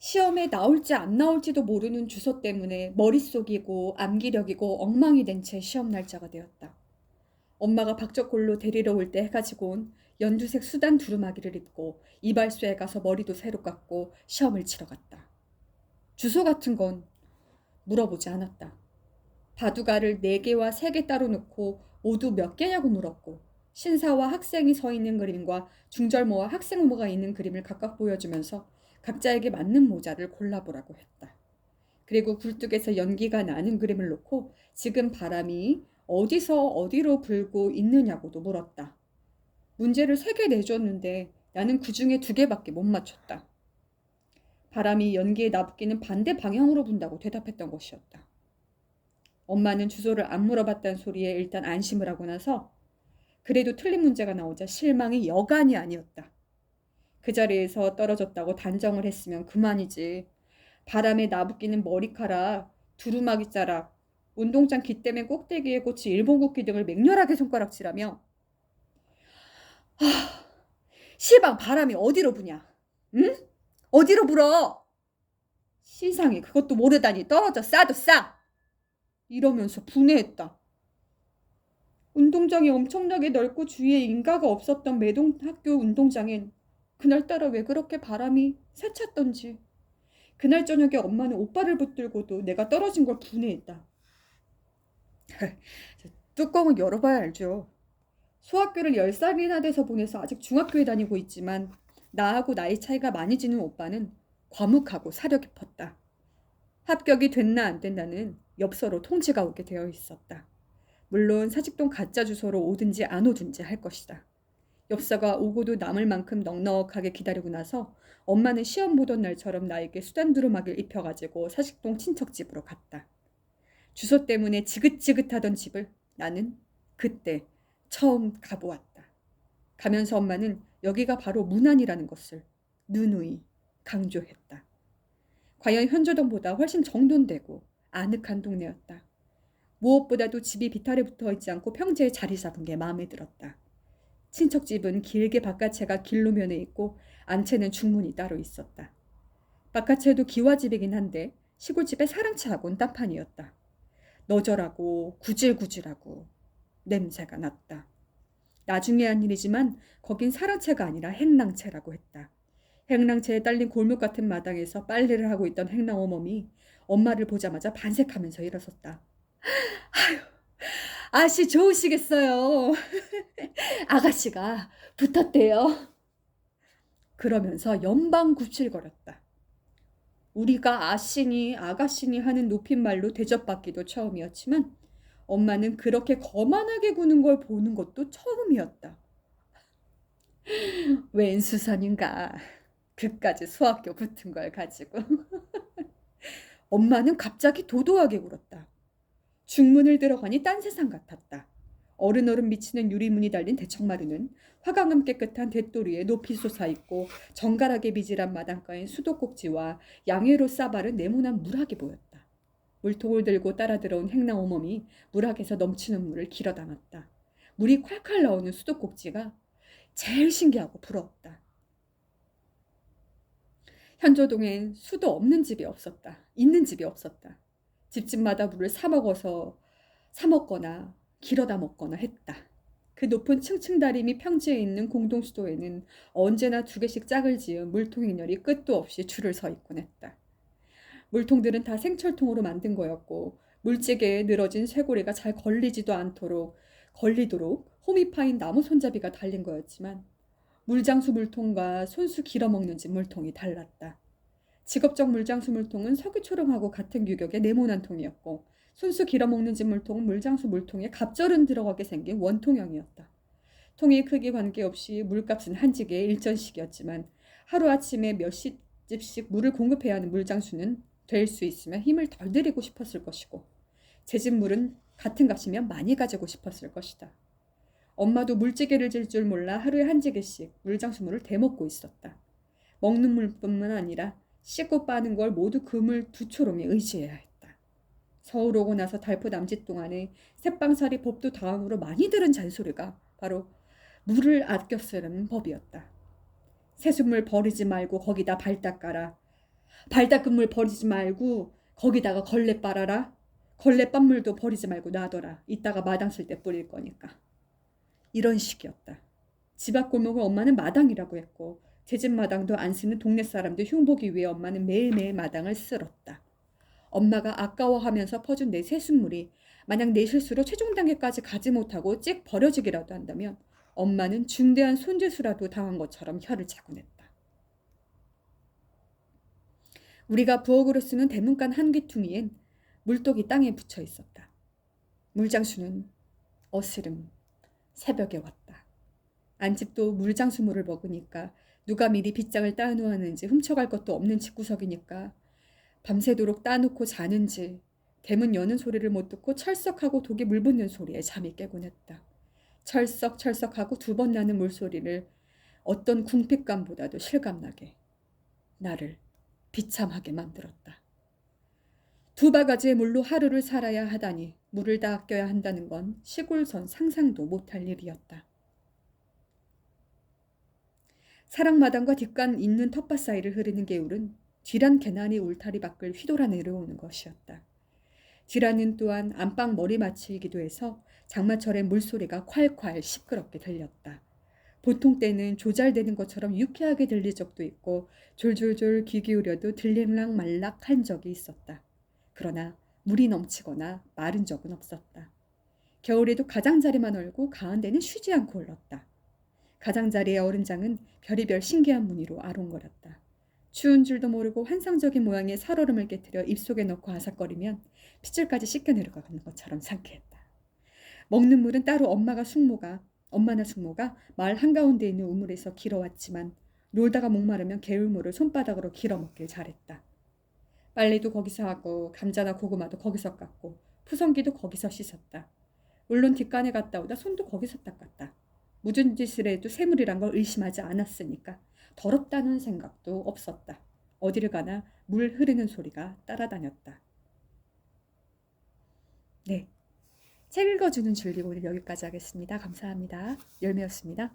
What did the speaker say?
시험에 나올지 안 나올지도 모르는 주소 때문에 머릿속이고 암기력이고 엉망이 된 채 시험 날짜가 되었다. 엄마가 박저골로 데리러 올 때 해가 지고 온 연두색 수단 두루마기를 입고 이발소에 가서 머리도 새로 깎고 시험을 치러 갔다. 주소 같은 건 물어보지 않았다. 바둑알을 4개와 3개 따로 놓고 모두 몇 개냐고 물었고, 신사와 학생이 서 있는 그림과 중절모와 학생모가 있는 그림을 각각 보여주면서 각자에게 맞는 모자를 골라보라고 했다. 그리고 굴뚝에서 연기가 나는 그림을 놓고 지금 바람이 어디서 어디로 불고 있느냐고도 물었다. 문제를 3개 내줬는데 나는 그 중에 2개밖에 못 맞췄다. 바람이 연기에 나붓기는 반대 방향으로 분다고 대답했던 것이었다. 엄마는 주소를 안 물어봤다는 소리에 일단 안심을 하고 나서 그래도 틀린 문제가 나오자 실망이 여간이 아니었다. 그 자리에서 떨어졌다고 단정을 했으면 그만이지. 바람에 나붓기는 머리카락, 두루마기 자락, 운동장 깃대맨 꼭대기에 꽂힌 일본 국기 등을 맹렬하게 손가락질하며 시방 바람이 어디로 부냐? 응? 어디로 불어? 시상이 그것도 모르다니 떨어져 싸도 싸! 이러면서 분해했다. 운동장이 엄청나게 넓고 주위에 인가가 없었던 매동학교 운동장엔 그날따라 왜 그렇게 바람이 세찼던지 그날 저녁에 엄마는 오빠를 붙들고도 내가 떨어진 걸 분해했다. 뚜껑은 열어봐야 알죠. 소학교를 10살이나 돼서 보내서 아직 중학교에 다니고 있지만 나하고 나이 차이가 많이 지는 오빠는 과묵하고 사려 깊었다. 합격이 됐나 안 됐나는 엽서로 통지가 오게 되어 있었다. 물론 사직동 가짜 주소로 오든지 안 오든지 할 것이다. 엽서가 오고도 남을 만큼 넉넉하게 기다리고 나서 엄마는 시험 보던 날처럼 나에게 수단 두루마기를 입혀가지고 사직동 친척집으로 갔다. 주소 때문에 지긋지긋하던 집을 나는 그때 처음 가보았다. 가면서 엄마는 여기가 바로 문안이라는 것을 누누이 강조했다. 과연 현조동보다 훨씬 정돈되고 아늑한 동네였다. 무엇보다도 집이 비탈에 붙어 있지 않고 평지에 자리 잡은 게 마음에 들었다. 친척집은 길게 바깥채가 길로면에 있고 안채는 중문이 따로 있었다. 바깥채도 기와집이긴 한데 시골집의 사랑채하고는 딴판이었다. 너절하고 구질구질하고 냄새가 났다. 나중에 한 일이지만 거긴 사랑채가 아니라 행랑채라고 했다. 행랑채에 딸린 골목 같은 마당에서 빨래를 하고 있던 행랑어멈이 엄마를 보자마자 반색하면서 일어섰다. 아휴, 아씨 좋으시겠어요. 아가씨가 붙었대요. 그러면서 연방 굽실거렸다. 우리가 아씨니 아가씨니 하는 높임말로 대접받기도 처음이었지만 엄마는 그렇게 거만하게 구는 걸 보는 것도 처음이었다. 웬 수선인가. 그까지 소학교 붙은 걸 가지고. 엄마는 갑자기 도도하게 굴었다. 중문을 들어가니 딴 세상 같았다. 어른어른 미치는 유리문이 달린 대청마루는 화강암 깨끗한 대도리에 높이 솟아있고 정갈하게 미질한 마당가엔 수도꼭지와 양회로 싸바른 네모난 물학이 보였다. 물통을 들고 따라 들어온 행랑어멈이 물학에서 넘치는 물을 길어 담았다. 물이 콸콸 나오는 수도꼭지가 제일 신기하고 부러웠다. 현조동엔 수도 없는 집이 없었다. 있는 집이 없었다. 집집마다 물을 사 먹거나 길어다 먹거나 했다. 그 높은 층층다림이 평지에 있는 공동수도에는 언제나 2개씩 짝을 지은 물통행렬이 끝도 없이 줄을 서 있곤 했다. 물통들은 다 생철통으로 만든 거였고 물찌개에 늘어진 쇠고리가 잘 걸리도록 홈이 파인 나무 손잡이가 달린 거였지만 물장수 물통과 손수 길어먹는 집 물통이 달랐다. 직업적 물장수 물통은 석유초롱하고 같은 규격의 네모난 통이었고 손수 길어먹는 집 물통은 물장수 물통에 갑절은 들어가게 생긴 원통형이었다. 통의 크기 관계없이 물값은 한 지게에 일전씩이었지만 하루아침에 몇십 집씩 물을 공급해야 하는 물장수는 될 수 있으면 힘을 덜 들이고 싶었을 것이고 제 집 물은 같은 값이면 많이 가지고 싶었을 것이다. 엄마도 물찌개를 질 줄 몰라 하루에 한 지게씩 물장수물을 대먹고 있었다. 먹는 물뿐만 아니라 씻고 빠는 걸 모두 그 물 2초롬에 의지해야 했다. 서울 오고 나서 달포 남짓 동안에 새빵살이 법도 다음으로 많이 들은 잔소리가 바로 물을 아껴 쓰는 법이었다. 세숫물 버리지 말고 거기다 발 닦아라. 발 닦은 물 버리지 말고 거기다가 걸레 빨아라. 걸레 빤물도 버리지 말고 놔둬라. 이따가 마당 쓸 때 뿌릴 거니까. 이런 식이었다. 집 앞 골목을 엄마는 마당이라고 했고 제 집 마당도 안 쓰는 동네 사람들 흉보기 위해 엄마는 매일매일 마당을 쓸었다. 엄마가 아까워하면서 퍼준 내 새순물이 만약 내 실수로 최종 단계까지 가지 못하고 찍 버려지기라도 한다면 엄마는 중대한 손재수라도 당한 것처럼 혀를 차곤 했다. 우리가 부엌으로 쓰는 대문간 한 귀퉁이엔 물독이 땅에 붙여 있었다. 물장수는 어스름 새벽에 왔다. 안집도 물장수물을 먹으니까 누가 미리 빗장을 따놓았는지 훔쳐갈 것도 없는 집구석이니까 밤새도록 따놓고 자는지 대문 여는 소리를 못 듣고 철썩하고 독이 물 붓는 소리에 잠이 깨곤 했다. 철썩철썩하고 두 번 나는 물소리를 어떤 궁핍감보다도 실감나게 나를 비참하게 만들었다. 두 바가지의 물로 하루를 살아야 하다니 물을 다 아껴야 한다는 건 시골선 상상도 못할 일이었다. 사랑마당과 뒷간 있는 텃밭 사이를 흐르는 개울은 쥐란 개나리 울타리 밖을 휘돌아 내려오는 것이었다. 쥐라는 또한 안방 머리맡이기도 해서 장마철엔 물소리가 콸콸 시끄럽게 들렸다. 보통 때는 조잘되는 것처럼 유쾌하게 들릴 적도 있고 졸졸졸 귀 기울여도 들릴락 말락 한 적이 있었다. 그러나 물이 넘치거나 마른 적은 없었다. 겨울에도 가장자리만 얼고 가은데는 쉬지 않고 흘렀다. 가장자리의 어른장은 별의별 신기한 무늬로 아롱거렸다. 추운 줄도 모르고 환상적인 모양의 살얼음을 깨뜨려 입속에 넣고 아삭거리면 핏줄까지 씻겨 내려가는 것처럼 상쾌했다. 먹는 물은 따로 엄마나 숙모가 마을 한가운데 있는 우물에서 길어왔지만 놀다가 목마르면 개울물을 손바닥으로 길어먹길 잘했다. 빨래도 거기서 하고 감자나 고구마도 거기서 깎고 푸성기도 거기서 씻었다. 물론 뒷간에 갔다 오다 손도 거기서 닦았다. 무슨 짓을 해도 새물이란 걸 의심하지 않았으니까 더럽다는 생각도 없었다. 어디를 가나 물 흐르는 소리가 따라다녔다. 네, 책 읽어주는 줄리 오늘 여기까지 하겠습니다. 감사합니다. 열매였습니다.